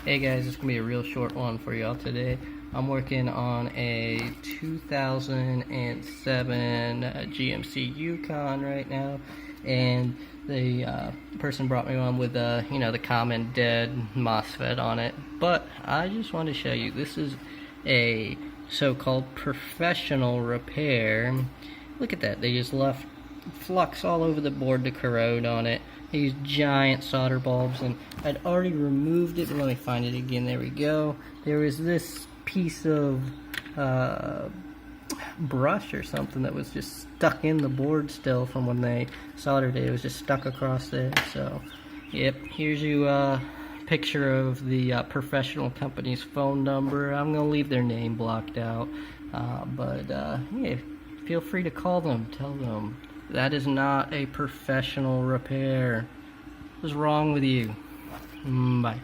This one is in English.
Hey guys, it's gonna be a real short one for y'all today. I'm working on a 2007 GMC Yukon right now, and the person brought me one with the common dead MOSFET on it. But I just want to show you, this is a so-called professional repair. Look at that, they just left flux all over the board to corrode on it. These giant solder bulbs, and I'd already removed it. Let me find it again. There we go. There was this piece of brush or something that was just stuck in the board still from when they soldered it. It was just stuck across there. So, yep. Here's you picture of the professional company's phone number. I'm gonna leave their name blocked out, but yeah, feel free to call them. Tell them that is not a professional repair. What's wrong with you? Bye.